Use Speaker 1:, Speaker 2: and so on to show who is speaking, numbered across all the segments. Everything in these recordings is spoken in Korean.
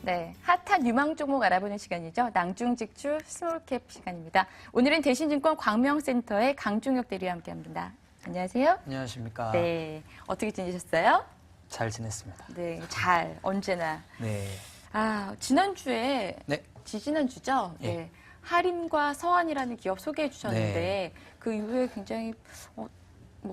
Speaker 1: 네, 핫한 유망 종목 알아보는 시간이죠. 낭중직출 스몰캡 시간입니다. 오늘은 대신증권 광명센터의 강종혁 대리와 함께합니다. 안녕하세요.
Speaker 2: 안녕하십니까.
Speaker 1: 네, 어떻게 지내셨어요?
Speaker 2: 잘 지냈습니다.
Speaker 1: 네, 잘 언제나.
Speaker 2: 네.
Speaker 1: 아, 지난주에
Speaker 2: 네.
Speaker 1: 지지난주죠?
Speaker 2: 예.
Speaker 1: 네. 하림과 서한이라는 기업 소개해 주셨는데
Speaker 2: 네.
Speaker 1: 그 이후에 굉장히 뭐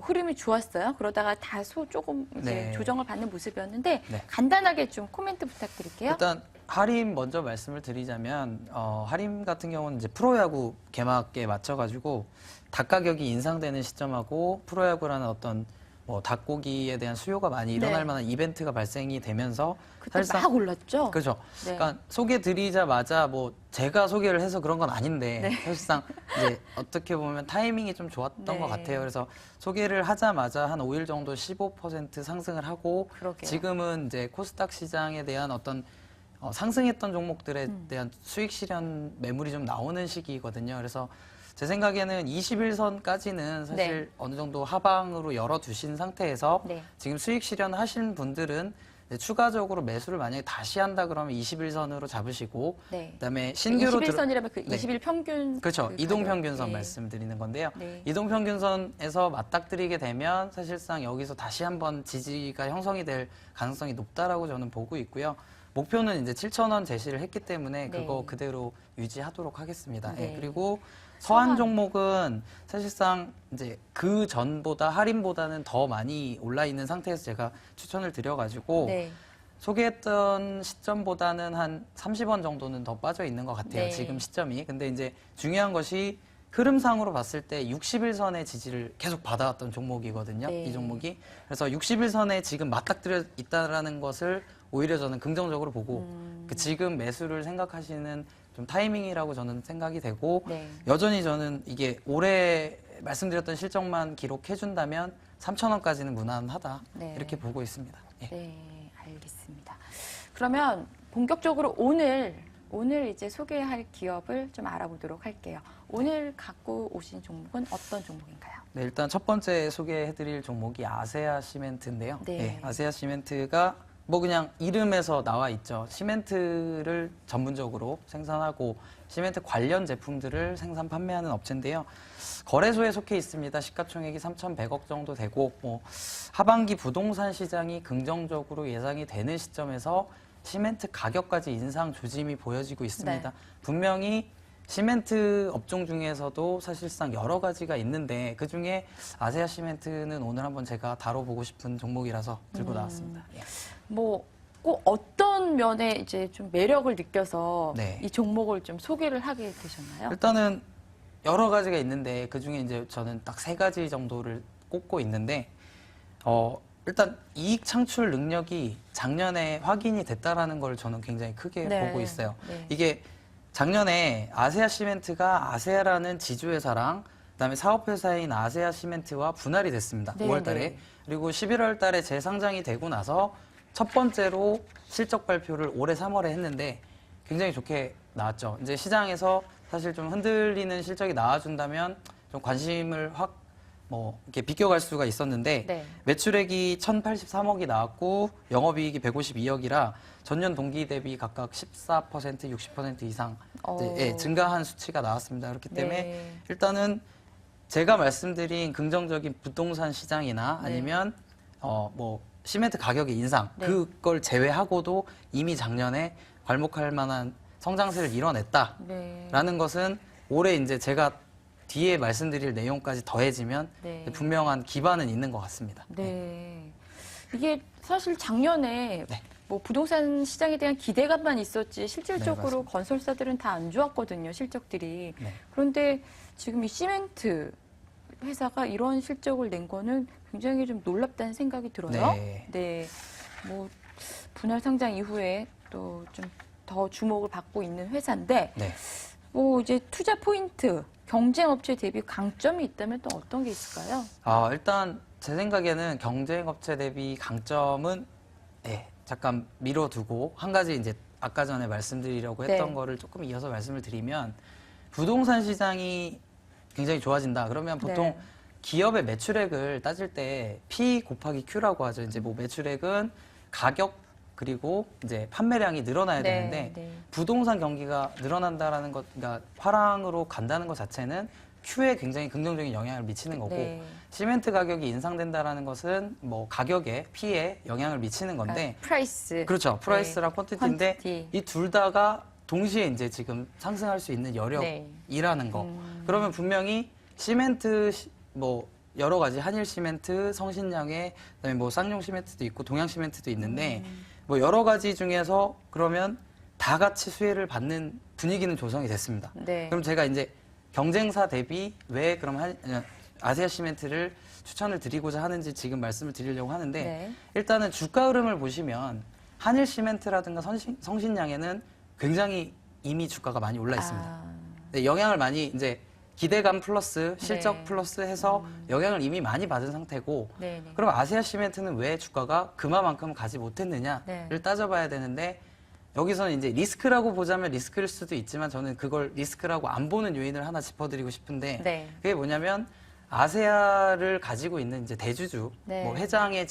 Speaker 1: 흐름이 좋았어요. 그러다가 다소 조금 이제
Speaker 2: 네.
Speaker 1: 조정을 받는 모습이었는데
Speaker 2: 네.
Speaker 1: 간단하게 좀 코멘트 부탁드릴게요.
Speaker 2: 일단 하림 먼저 말씀을 드리자면 하림 같은 경우는 이제 프로야구 개막에 맞춰가지고 닭 가격이 인상되는 시점하고 프로야구라는 어떤 뭐 닭고기에 대한 수요가 많이 일어날
Speaker 1: 네.
Speaker 2: 만한 이벤트가 발생이 되면서
Speaker 1: 그때 막 올랐죠?
Speaker 2: 그죠.
Speaker 1: 네.
Speaker 2: 그러니까 소개 드리자마자 뭐 제가 소개를 해서 그런 건 아닌데
Speaker 1: 네.
Speaker 2: 사실상 이제 어떻게 보면 타이밍이 좀 좋았던
Speaker 1: 네.
Speaker 2: 것 같아요. 그래서 소개를 하자마자 한 5일 정도 15% 상승을 하고
Speaker 1: 그러게요.
Speaker 2: 지금은 이제 코스닥 시장에 대한 어떤 상승했던 종목들에 대한 수익 실현 매물이 좀 나오는 시기거든요. 그래서 제 생각에는 21선까지는 사실
Speaker 1: 네.
Speaker 2: 어느 정도 하방으로 열어두신 상태에서
Speaker 1: 네.
Speaker 2: 지금 수익 실현하신 분들은 이제 추가적으로 매수를 만약에 다시 한다 그러면 21선으로 잡으시고
Speaker 1: 네.
Speaker 2: 그다음에 신규로
Speaker 1: 21선이라면 그
Speaker 2: 네.
Speaker 1: 20일 평균
Speaker 2: 그렇죠.
Speaker 1: 그
Speaker 2: 이동평균선
Speaker 1: 가격. 네.
Speaker 2: 말씀드리는 건데요.
Speaker 1: 네.
Speaker 2: 이동평균선에서 맞닥뜨리게 되면 사실상 여기서 다시 한번 지지가 형성이 될 가능성이 높다라고 저는 보고 있고요. 목표는 이제 7,000원 제시를 했기 때문에 그거
Speaker 1: 네.
Speaker 2: 그대로 유지하도록 하겠습니다.
Speaker 1: 네.
Speaker 2: 예, 그리고
Speaker 1: 서한.
Speaker 2: 서한 종목은 사실상 이제 그 전보다 할인보다는 더 많이 올라 있는 상태에서 제가 추천을 드려가지고
Speaker 1: 네.
Speaker 2: 소개했던 시점보다는 한 30원 정도는 더 빠져 있는 것 같아요.
Speaker 1: 네.
Speaker 2: 지금 시점이. 근데 이제 중요한 것이 흐름상으로 봤을 때 60일선의 지지를 계속 받아왔던 종목이거든요.
Speaker 1: 네.
Speaker 2: 이 종목이. 그래서 60일선에 지금 맞닥뜨려 있다라는 것을 오히려 저는 긍정적으로 보고 그 지금 매수를 생각하시는 좀 타이밍이라고 저는 생각이 되고
Speaker 1: 네.
Speaker 2: 여전히 저는 이게 올해 말씀드렸던 실적만 기록해준다면 3,000원까지는 무난하다.
Speaker 1: 네.
Speaker 2: 이렇게 보고 있습니다. 예.
Speaker 1: 네, 알겠습니다. 그러면 본격적으로 오늘 이제 소개할 기업을 좀 알아보도록 할게요. 오늘 갖고 오신 종목은 어떤 종목인가요?
Speaker 2: 네, 일단 첫 번째 소개해드릴 종목이 아세아 시멘트인데요.
Speaker 1: 네.
Speaker 2: 아세아 시멘트가 뭐 그냥 이름에서 나와 있죠. 시멘트를 전문적으로 생산하고 시멘트 관련 제품들을 생산 판매하는 업체인데요. 거래소에 속해 있습니다. 시가총액이 3,100억 정도 되고 뭐 하반기 부동산 시장이 긍정적으로 예상이 되는 시점에서 시멘트 가격까지 인상 조짐이 보여지고 있습니다.
Speaker 1: 네.
Speaker 2: 분명히 시멘트 업종 중에서도 사실상 여러 가지가 있는데 그중에 아세아 시멘트는 오늘 한번 제가 다뤄보고 싶은 종목이라서 들고 나왔습니다. 예.
Speaker 1: 뭐 꼭 어떤 면에 이제 좀 매력을 느껴서
Speaker 2: 네.
Speaker 1: 이 종목을 좀 소개를 하게 되셨나요?
Speaker 2: 일단은 여러 가지가 있는데 그중에 이제 저는 딱 3가지 정도를 꼽고 있는데 일단 이익 창출 능력이 작년에 확인이 됐다라는 걸 저는 굉장히 크게
Speaker 1: 네.
Speaker 2: 보고 있어요.
Speaker 1: 네.
Speaker 2: 이게 작년에 아세아 시멘트가 아세아라는 지주회사랑 그다음에 사업회사인 아세아 시멘트와 분할이 됐습니다.
Speaker 1: 네,
Speaker 2: 5월 달에.
Speaker 1: 네.
Speaker 2: 그리고 11월 달에 재상장이 되고 나서 첫 번째로 실적 발표를 올해 3월에 했는데 굉장히 좋게 나왔죠. 이제 시장에서 사실 좀 흔들리는 실적이 나와준다면 좀 관심을 확 이렇게 비껴갈 수가 있었는데
Speaker 1: 네.
Speaker 2: 매출액이 1,083억이 나왔고 영업이익이 152억이라 전년 동기 대비 각각 14%, 60% 이상 이제, 증가한 수치가 나왔습니다. 그렇기 때문에
Speaker 1: 네.
Speaker 2: 일단은 제가 말씀드린 긍정적인 부동산 시장이나
Speaker 1: 네.
Speaker 2: 아니면 뭐 시멘트 가격의 인상
Speaker 1: 네.
Speaker 2: 그걸 제외하고도 이미 작년에 괄목할 만한 성장세를 이뤄냈다라는
Speaker 1: 네.
Speaker 2: 것은 올해 이제 제가 뒤에 말씀드릴 내용까지 더해지면
Speaker 1: 네.
Speaker 2: 분명한 기반은 있는 것 같습니다.
Speaker 1: 네. 이게 사실 작년에
Speaker 2: 네.
Speaker 1: 뭐 부동산 시장에 대한 기대감만 있었지 실질적으로
Speaker 2: 네,
Speaker 1: 건설사들은 다 안 좋았거든요, 실적들이.
Speaker 2: 네.
Speaker 1: 그런데 지금 이 시멘트 회사가 이런 실적을 낸 거는 굉장히 좀 놀랍다는 생각이 들어요.
Speaker 2: 네.
Speaker 1: 네. 뭐 분할 상장 이후에 또 좀 더 주목을 받고 있는 회사인데
Speaker 2: 네.
Speaker 1: 뭐 이제 투자 포인트, 경쟁 업체 대비 강점이 있다면 또 어떤 게 있을까요?
Speaker 2: 일단 제 생각에는 경쟁업체 대비 강점은 잠깐 미뤄두고 한 가지 이제 아까 전에 말씀드리려고 했던
Speaker 1: 네.
Speaker 2: 거를 조금 이어서 말씀을 드리면 부동산 시장이 굉장히 좋아진다. 그러면 보통
Speaker 1: 네.
Speaker 2: 기업의 매출액을 따질 때 P 곱하기 Q라고 하죠. 이제 뭐 매출액은 가격 그리고 이제 판매량이 늘어나야
Speaker 1: 네,
Speaker 2: 되는데
Speaker 1: 네.
Speaker 2: 부동산 경기가 늘어난다라는 것, 그러니까 화랑으로 간다는 것 자체는 Q에 굉장히 긍정적인 영향을 미치는 거고
Speaker 1: 네.
Speaker 2: 시멘트 가격이 인상된다라는 것은 뭐 가격에 P에 영향을 미치는 건데
Speaker 1: 프라이스.
Speaker 2: 그렇죠. 프라이스랑 퀀티티인데
Speaker 1: 퀀티티.
Speaker 2: 이 둘 다가 동시에 이제 지금 상승할 수 있는
Speaker 1: 네.
Speaker 2: 여력이라는 거. 그러면 분명히 시멘트 뭐 여러 가지 한일 시멘트, 성신양의 그다음에 뭐 쌍용 시멘트도 있고 동양 시멘트도 있는데 뭐 여러 가지 중에서 그러면 다 같이 수혜를 받는 분위기는 조성이 됐습니다.
Speaker 1: 네.
Speaker 2: 그럼 제가 이제 경쟁사 대비 왜 그럼 아시아 시멘트를 추천을 드리고자 하는지 지금 말씀을 드리려고 하는데
Speaker 1: 네.
Speaker 2: 일단은 주가 흐름을 보시면 한일 시멘트라든가 성신양에는 굉장히 이미 주가가 많이 올라 있습니다.
Speaker 1: 아,
Speaker 2: 네, 영향을 많이 이제 기대감 플러스 실적
Speaker 1: 네.
Speaker 2: 플러스 해서 영향을 이미 많이 받은 상태고
Speaker 1: 네, 네.
Speaker 2: 그럼 아시아 시멘트는 왜 주가가 그만큼 가지 못했느냐를
Speaker 1: 네.
Speaker 2: 따져봐야 되는데 여기서는 이제 리스크라고 보자면 리스크일 수도 있지만 저는 그걸 리스크라고 안 보는 요인을 하나 짚어드리고 싶은데
Speaker 1: 네.
Speaker 2: 그게 뭐냐면 아세아를 가지고 있는 이제 대주주
Speaker 1: 네.
Speaker 2: 뭐 회장의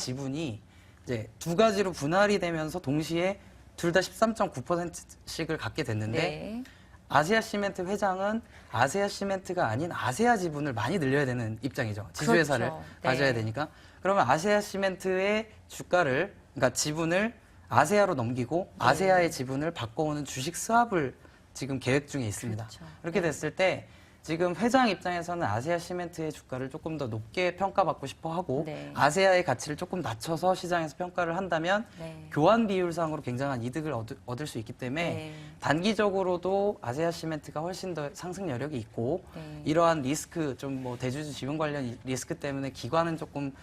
Speaker 2: 이제 두 가지로 분할이 되면서 동시에 둘 다 13.9%씩을 갖게 됐는데
Speaker 1: 네.
Speaker 2: 아시아 시멘트 회장은 아세아 시멘트가 아닌 아세아 지분을 많이 늘려야 되는 입장이죠. 지주회사를
Speaker 1: 그렇죠.
Speaker 2: 가져야
Speaker 1: 네.
Speaker 2: 되니까. 그러면 아세아 시멘트의 주가를, 그러니까 지분을 아세아로 넘기고
Speaker 1: 네.
Speaker 2: 아세아의 지분을 바꿔오는 주식 스왑을 지금 계획 중에 있습니다.
Speaker 1: 그렇죠.
Speaker 2: 그렇게 됐을 때 지금 회장 입장에서는 아세아 시멘트의 주가를 조금 더 높게 평가받고 싶어 하고
Speaker 1: 네.
Speaker 2: 아세아의 가치를 조금 낮춰서 시장에서 평가를 한다면
Speaker 1: 네.
Speaker 2: 교환 비율상으로 굉장한 이득을 얻을 수 있기 때문에
Speaker 1: 네.
Speaker 2: 단기적으로도 아세아 시멘트가 훨씬 더 상승 여력이 있고
Speaker 1: 네.
Speaker 2: 이러한 리스크 좀 뭐 대주주 지분 관련 리스크 때문에 기관은 조금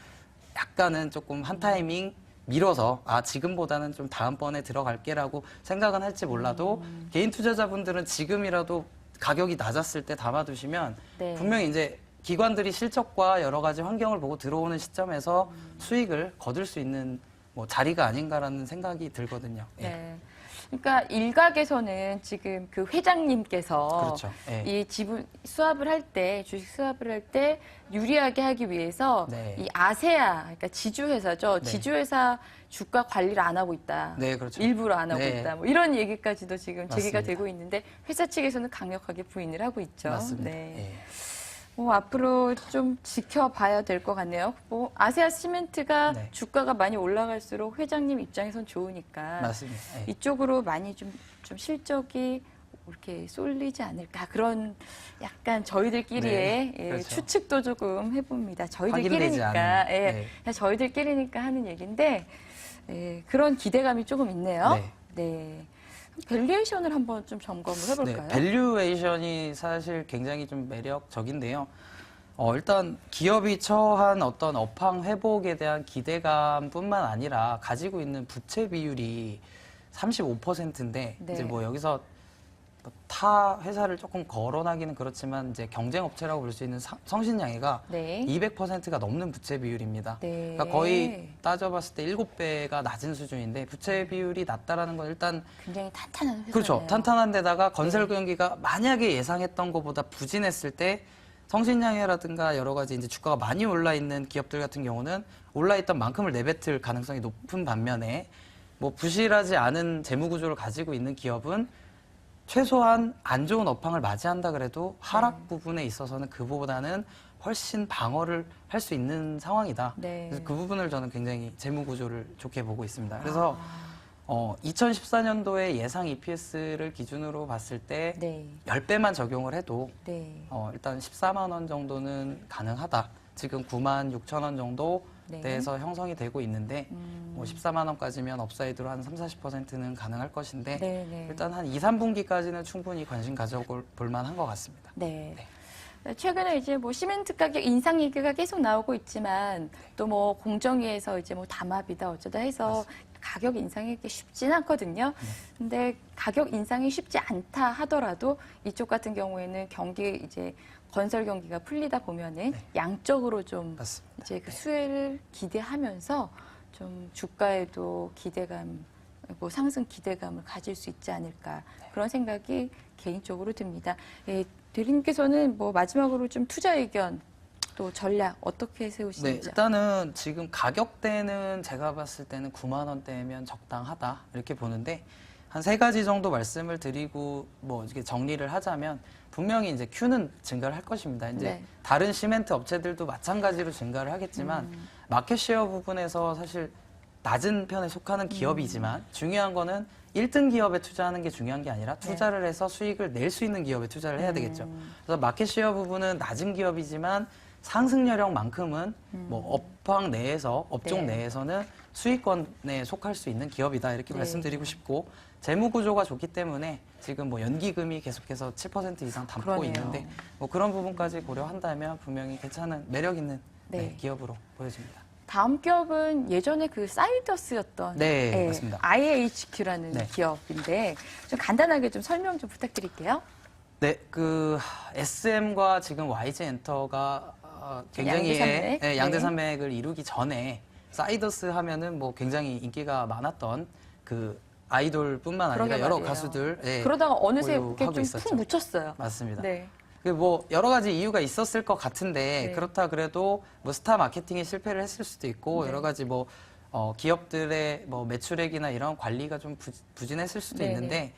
Speaker 2: 약간은 조금 한 타이밍 밀어서 아 지금보다는 좀 다음번에 들어갈게라고 생각은 할지 몰라도 개인 투자자분들은 지금이라도 가격이 낮았을 때 담아두시면
Speaker 1: 네.
Speaker 2: 분명히 이제 기관들이 실적과 여러 가지 환경을 보고 들어오는 시점에서 수익을 거둘 수 있는 뭐 자리가 아닌가라는 생각이 들거든요. 예.
Speaker 1: 네. 그러니까 일각에서는 지금 그 회장님께서
Speaker 2: 그렇죠. 예.
Speaker 1: 이 지분 수합을 할 때, 주식 수합을 할 때 유리하게 하기 위해서
Speaker 2: 네.
Speaker 1: 이 아세아, 그러니까 지주회사죠.
Speaker 2: 네.
Speaker 1: 지주회사 주가 관리를 안 하고 있다.
Speaker 2: 네, 그렇죠.
Speaker 1: 일부러 안 하고
Speaker 2: 네.
Speaker 1: 있다. 뭐 이런 얘기까지도 지금 제기가
Speaker 2: 맞습니다.
Speaker 1: 되고 있는데 회사 측에서는 강력하게 부인을 하고 있죠.
Speaker 2: 맞습니다.
Speaker 1: 네.
Speaker 2: 예.
Speaker 1: 뭐 앞으로 좀 지켜봐야 될 것 같네요. 뭐 아세아 시멘트가
Speaker 2: 네.
Speaker 1: 주가가 많이 올라갈수록 회장님 입장에선 좋으니까
Speaker 2: 맞습니다. 예.
Speaker 1: 이쪽으로 많이 좀 실적이 이렇게 쏠리지 않을까 그런 약간 저희들끼리의
Speaker 2: 네,
Speaker 1: 예,
Speaker 2: 그렇죠.
Speaker 1: 추측도 조금 해봅니다.
Speaker 2: 확인되지
Speaker 1: 저희들끼리니까
Speaker 2: 않은,
Speaker 1: 예,
Speaker 2: 네.
Speaker 1: 그냥 저희들끼리니까 하는 얘기인데 예, 그런 기대감이 조금 있네요.
Speaker 2: 네.
Speaker 1: 네. 밸류에이션을 한번 좀 점검을 해볼까요?
Speaker 2: 네, 밸류에이션이 사실 굉장히 좀 매력적인데요. 일단 기업이 처한 어떤 업황 회복에 대한 기대감뿐만 아니라 가지고 있는 부채 비율이 35%인데
Speaker 1: 네.
Speaker 2: 이제 뭐 여기서 타 회사를 조금 거론하기는 그렇지만 이제 경쟁 업체라고 볼 수 있는 성신양해가
Speaker 1: 네.
Speaker 2: 200%가 넘는 부채 비율입니다.
Speaker 1: 네.
Speaker 2: 그러니까 거의 따져봤을 때 7배가 낮은 수준인데 부채 비율이 낮다라는 건 일단
Speaker 1: 굉장히 탄탄한 회사네요.
Speaker 2: 그렇죠. 탄탄한 데다가 건설
Speaker 1: 네.
Speaker 2: 경기가 만약에 예상했던 것보다 부진했을 때 성신양해라든가 여러 가지 이제 주가가 많이 올라 있는 기업들 같은 경우는 올라 있던 만큼을 내뱉을 가능성이 높은 반면에 뭐 부실하지 않은 재무 구조를 가지고 있는 기업은 최소한 안 좋은 업황을 맞이한다 그래도 하락
Speaker 1: 네.
Speaker 2: 부분에 있어서는 그보다는 훨씬 방어를 할 수 있는 상황이다.
Speaker 1: 네.
Speaker 2: 그래서 그 부분을 저는 굉장히 재무 구조를 좋게 보고 있습니다. 그래서
Speaker 1: 아.
Speaker 2: 2014년도에 예상 EPS를 기준으로 봤을 때
Speaker 1: 네.
Speaker 2: 10배만 적용을 해도
Speaker 1: 네.
Speaker 2: 일단 14만 원 정도는 가능하다. 지금 9만 6천 원 정도
Speaker 1: 네.
Speaker 2: 대에서 형성이 되고 있는데 뭐 14만 원까지면 업사이드로 한 30~40%는 가능할 것인데
Speaker 1: 네, 네.
Speaker 2: 일단 한 2, 3분기까지는 충분히 관심 가져볼 만한 것 같습니다.
Speaker 1: 네. 최근에 이제 뭐 시멘트 가격 인상 얘기가 계속 나오고 있지만 또 뭐 공정위에서 이제 뭐 담합이다 어쩌다 해서 가격 인상이 쉽진 않거든요. 근데 가격 인상이 쉽지 않다 하더라도 이쪽 같은 경우에는 경기 이제 건설 경기가 풀리다 보면은 양적으로 좀
Speaker 2: 맞습니다.
Speaker 1: 이제 그 수혜를 기대하면서 좀 주가에도 기대감, 뭐 상승 기대감을 가질 수 있지 않을까 그런 생각이 개인적으로 듭니다. 예, 대리님께서는 뭐 마지막으로 좀 투자 의견 또 전략 어떻게
Speaker 2: 네,
Speaker 1: 세우시는지요?
Speaker 2: 일단은 지금 가격대는 제가 봤을 때는 9만 원대면 적당하다 이렇게 보는데 한 세 가지 정도 말씀을 드리고 뭐 이렇게 정리를 하자면 분명히 이제 Q는 증가를 할 것입니다. 이제
Speaker 1: 네.
Speaker 2: 다른 시멘트 업체들도 마찬가지로 증가를 하겠지만 마켓 쉐어 부분에서 사실 낮은 편에 속하는 기업이지만 중요한 거는 1등 기업에 투자하는 게 중요한 게 아니라 투자를 해서 수익을 낼 수 있는 기업에 투자를 해야 되겠죠. 그래서 마켓 쉐어 부분은 낮은 기업이지만 상승 여력만큼은 뭐 업황 내에서 업종
Speaker 1: 네.
Speaker 2: 내에서는 수익권에 속할 수 있는 기업이다 이렇게
Speaker 1: 네.
Speaker 2: 말씀드리고 싶고 재무 구조가 좋기 때문에 지금 뭐 연기금이 계속해서 7% 이상 담고
Speaker 1: 그러네요.
Speaker 2: 있는데 뭐 그런 부분까지 고려한다면 분명히 괜찮은 매력 있는
Speaker 1: 네.
Speaker 2: 기업으로 보여집니다.
Speaker 1: 다음 기업은 예전에 그 사이더스였던
Speaker 2: 네, 맞습니다.
Speaker 1: IHQ라는
Speaker 2: 네.
Speaker 1: 기업인데 좀 간단하게 좀 설명 좀 부탁드릴게요.
Speaker 2: 네, 그 SM과 지금 YG 엔터가 굉장히
Speaker 1: 양대산맥. 네.
Speaker 2: 양대산맥을 이루기 전에 사이더스 하면은 뭐 굉장히 인기가 많았던 그 아이돌뿐만 아니라
Speaker 1: 그러게
Speaker 2: 여러
Speaker 1: 말이에요.
Speaker 2: 가수들
Speaker 1: 그러다가 어느새 이렇게
Speaker 2: 보유하고
Speaker 1: 좀
Speaker 2: 있었죠.
Speaker 1: 푹 묻혔어요.
Speaker 2: 맞습니다.
Speaker 1: 네.
Speaker 2: 그 뭐 여러 가지 이유가 있었을 것 같은데
Speaker 1: 네.
Speaker 2: 그렇다 그래도 뭐 스타 마케팅에 실패를 했을 수도 있고
Speaker 1: 네.
Speaker 2: 여러 가지 뭐 기업들의 뭐 매출액이나 이런 관리가 좀 부진했을 수도
Speaker 1: 네네.
Speaker 2: 있는데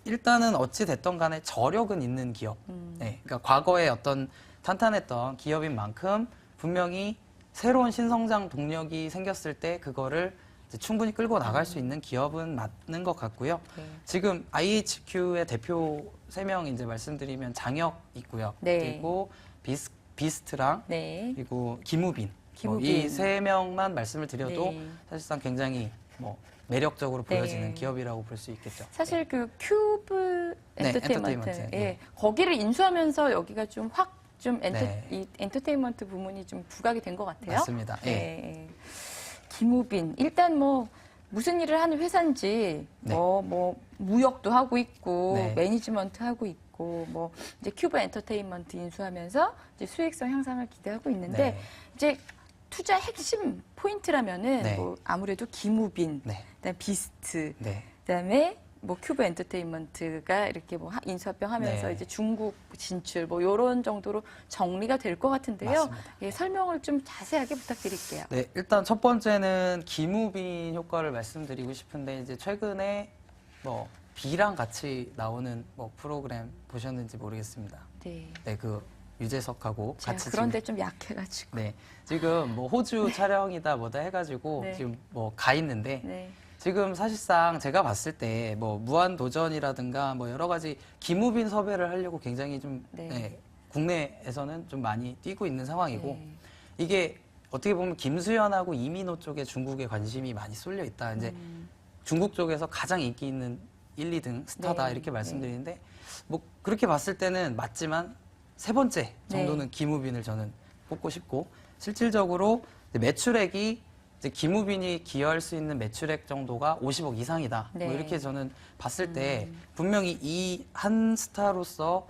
Speaker 2: 일단은 어찌 됐던 간에 저력은 있는 기업. 네, 그러니까 과거에 어떤 탄탄했던 기업인 만큼 분명히 새로운 신성장 동력이 생겼을 때 그거를 이제 충분히 끌고 나갈 수 있는 기업은 맞는 것 같고요.
Speaker 1: 네.
Speaker 2: 지금 IHQ의 대표 3명 이제 말씀드리면 장혁 있고요.
Speaker 1: 네.
Speaker 2: 그리고 비스트랑
Speaker 1: 네.
Speaker 2: 그리고 김우빈.
Speaker 1: 김우빈.
Speaker 2: 이 3명만 말씀을 드려도
Speaker 1: 네.
Speaker 2: 사실상 굉장히 뭐 매력적으로 보여지는
Speaker 1: 네.
Speaker 2: 기업이라고 볼 수 있겠죠.
Speaker 1: 사실 그 큐브
Speaker 2: 네,
Speaker 1: 엔터테인먼트,
Speaker 2: 엔터테인먼트.
Speaker 1: 예,
Speaker 2: 네.
Speaker 1: 거기를 인수하면서 여기가 좀 확 좀
Speaker 2: 네.
Speaker 1: 이 엔터테인먼트 부문이 좀 부각이 된 것 같아요.
Speaker 2: 맞습니다. 예.
Speaker 1: 예. 김우빈 일단 뭐 무슨 일을 하는 회사인지
Speaker 2: 네.
Speaker 1: 뭐 무역도 하고 있고
Speaker 2: 네.
Speaker 1: 매니지먼트 하고 있고 뭐 이제 큐브 엔터테인먼트 인수하면서 이제 수익성 향상을 기대하고 있는데
Speaker 2: 네.
Speaker 1: 이제 투자 핵심 포인트라면은
Speaker 2: 네.
Speaker 1: 뭐 아무래도 김우빈,
Speaker 2: 네.
Speaker 1: 그다음 비스트,
Speaker 2: 네.
Speaker 1: 그다음에 뭐 큐브 엔터테인먼트가 이렇게 뭐 인수합병하면서
Speaker 2: 네.
Speaker 1: 이제 중국 진출 뭐 요런 정도로 정리가 될 것 같은데요.
Speaker 2: 맞습니다.
Speaker 1: 예, 설명을 좀 자세하게 부탁드릴게요.
Speaker 2: 네, 일단 첫 번째는 김우빈 효과를 말씀드리고 싶은데 이제 최근에 뭐 B랑 같이 나오는 뭐 프로그램 보셨는지 모르겠습니다.
Speaker 1: 네.
Speaker 2: 네, 그 유재석하고
Speaker 1: 제가
Speaker 2: 같이
Speaker 1: 그런데 좀 약해가지고.
Speaker 2: 네, 지금 뭐 호주 촬영이다 뭐다 해가지고
Speaker 1: 네.
Speaker 2: 지금 뭐 가 있는데
Speaker 1: 네.
Speaker 2: 지금 사실상 제가 봤을 때 뭐 무한도전이라든가 뭐 여러 가지 김우빈 섭외를 하려고 굉장히 좀
Speaker 1: 네.
Speaker 2: 국내에서는 좀 많이 뛰고 있는 상황이고
Speaker 1: 네.
Speaker 2: 이게 어떻게 보면 김수현하고 이민호 쪽에 중국에 관심이 많이 쏠려 있다. 이제 중국 쪽에서 가장 인기 있는 1, 2등 스타다
Speaker 1: 네.
Speaker 2: 이렇게 말씀드리는데 뭐 그렇게 봤을 때는 맞지만 세 번째 정도는
Speaker 1: 네.
Speaker 2: 김우빈을 저는 뽑고 싶고 실질적으로 이제 매출액이 이제 김우빈이 기여할 수 있는 매출액 정도가 50억 이상이다.
Speaker 1: 네.
Speaker 2: 뭐 이렇게 저는 봤을 때 분명히 이 한 스타로서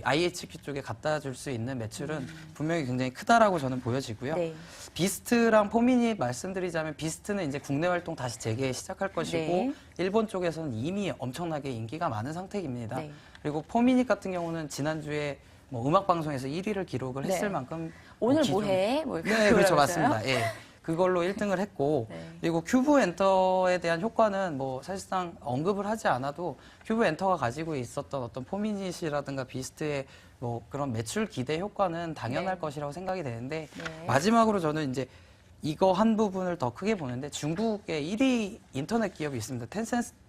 Speaker 2: IHQ 쪽에 갖다 줄 수 있는 매출은 분명히 굉장히 크다라고 저는 보여지고요.
Speaker 1: 네.
Speaker 2: 비스트랑 포미닛 말씀드리자면 비스트는 이제 국내 활동 다시 재개 시작할 것이고
Speaker 1: 네.
Speaker 2: 일본 쪽에서는 이미 엄청나게 인기가 많은 상태입니다.
Speaker 1: 네.
Speaker 2: 그리고 포미닛 같은 경우는 지난주에 뭐 음악 방송에서 1위를 기록을 했을
Speaker 1: 네.
Speaker 2: 만큼
Speaker 1: 오늘
Speaker 2: 기존-
Speaker 1: 뭐해? 뭐
Speaker 2: 네, 그렇죠.
Speaker 1: 그러면서요?
Speaker 2: 맞습니다. 예. 그걸로 1등을 했고
Speaker 1: 네.
Speaker 2: 그리고 큐브 엔터에 대한 효과는 뭐 사실상 언급을 하지 않아도 큐브 엔터가 가지고 있었던 어떤 포미닛이라든가 비스트의 뭐 그런 매출 기대 효과는 당연할
Speaker 1: 네.
Speaker 2: 것이라고 생각이 되는데
Speaker 1: 네.
Speaker 2: 마지막으로 저는 이제 이거 한 부분을 더 크게 보는데 중국의 1위 인터넷 기업이 있습니다.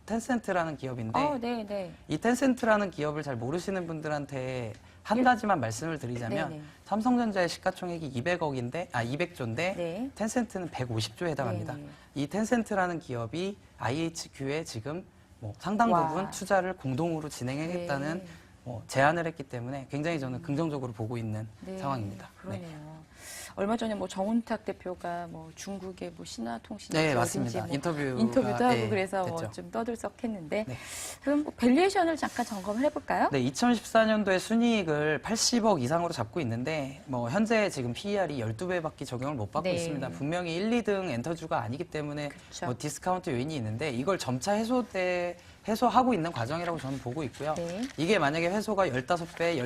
Speaker 2: 텐센트라는 기업인데
Speaker 1: 네, 네.
Speaker 2: 이 텐센트라는 기업을 잘 모르시는 분들한테 한 가지만 말씀을 드리자면
Speaker 1: 네네.
Speaker 2: 삼성전자의 시가총액이 200조인데
Speaker 1: 네.
Speaker 2: 텐센트는 150조에 해당합니다.
Speaker 1: 네네.
Speaker 2: 이 텐센트라는 기업이 IHQ에 지금 뭐 상당
Speaker 1: 와.
Speaker 2: 부분 투자를 공동으로 진행하겠다는
Speaker 1: 네.
Speaker 2: 제안을 했기 때문에 굉장히 저는 긍정적으로 보고 있는
Speaker 1: 네,
Speaker 2: 상황입니다. 네.
Speaker 1: 그러네요. 얼마 전에 뭐 정운탁 대표가 뭐 중국의 뭐 신화통신
Speaker 2: 네, 맞습니다.
Speaker 1: 뭐
Speaker 2: 인터뷰도
Speaker 1: 하고
Speaker 2: 네,
Speaker 1: 그래서
Speaker 2: 됐죠.
Speaker 1: 뭐 좀 떠들썩했는데
Speaker 2: 네.
Speaker 1: 그럼 뭐 밸류에이션을 잠깐 점검을 해볼까요?
Speaker 2: 네, 2014년도에 순이익을 80억 이상으로 잡고 있는데 뭐 현재 지금 PER이 12배밖에 적용을 못 받고
Speaker 1: 네.
Speaker 2: 있습니다. 분명히 1, 2등 엔터주가 아니기 때문에
Speaker 1: 그쵸.
Speaker 2: 뭐 디스카운트 요인이 있는데 이걸 점차 해소하고 있는 과정이라고 저는 보고 있고요.
Speaker 1: 네.
Speaker 2: 이게 만약에 회소가 15배,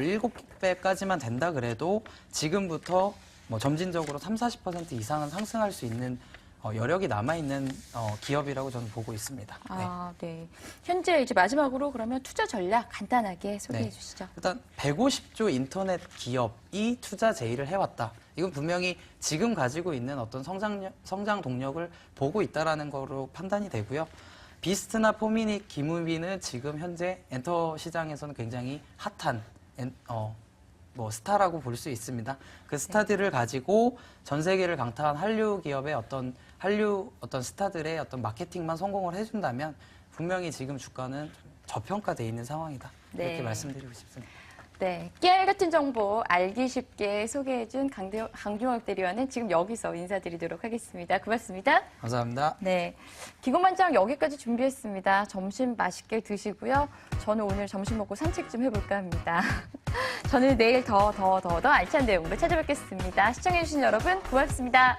Speaker 2: 17배까지만 된다 그래도 지금부터 뭐 점진적으로 30-40% 이상은 상승할 수 있는 여력이 남아있는 기업이라고 저는 보고 있습니다. 네.
Speaker 1: 아, 네. 현재 이제 마지막으로 그러면 투자 전략 간단하게 소개해
Speaker 2: 네.
Speaker 1: 주시죠.
Speaker 2: 일단 150조 인터넷 기업이 투자 제의를 해왔다. 이건 분명히 지금 가지고 있는 어떤 성장 동력을 보고 있다라는 거로 판단이 되고요. 비스트나 포미닛, 기무비는 지금 현재 엔터 시장에서는 굉장히 핫한 뭐 스타라고 볼 수 있습니다. 그 스타들을 가지고 전 세계를 강타한 한류 기업의 한류 스타들의 어떤 마케팅만 성공을 해준다면 분명히 지금 주가는 저평가돼 있는 상황이다. 이렇게
Speaker 1: 네.
Speaker 2: 말씀드리고 싶습니다.
Speaker 1: 네, 깨알 같은 정보 알기 쉽게 소개해준 강준혁 대리와는 지금 여기서 인사드리도록 하겠습니다. 고맙습니다.
Speaker 2: 감사합니다.
Speaker 1: 네, 기고만장 여기까지 준비했습니다. 점심 맛있게 드시고요. 저는 오늘 점심 먹고 산책 좀 해볼까 합니다. 저는 내일 더 알찬 내용으로 찾아뵙겠습니다. 시청해주신 여러분 고맙습니다.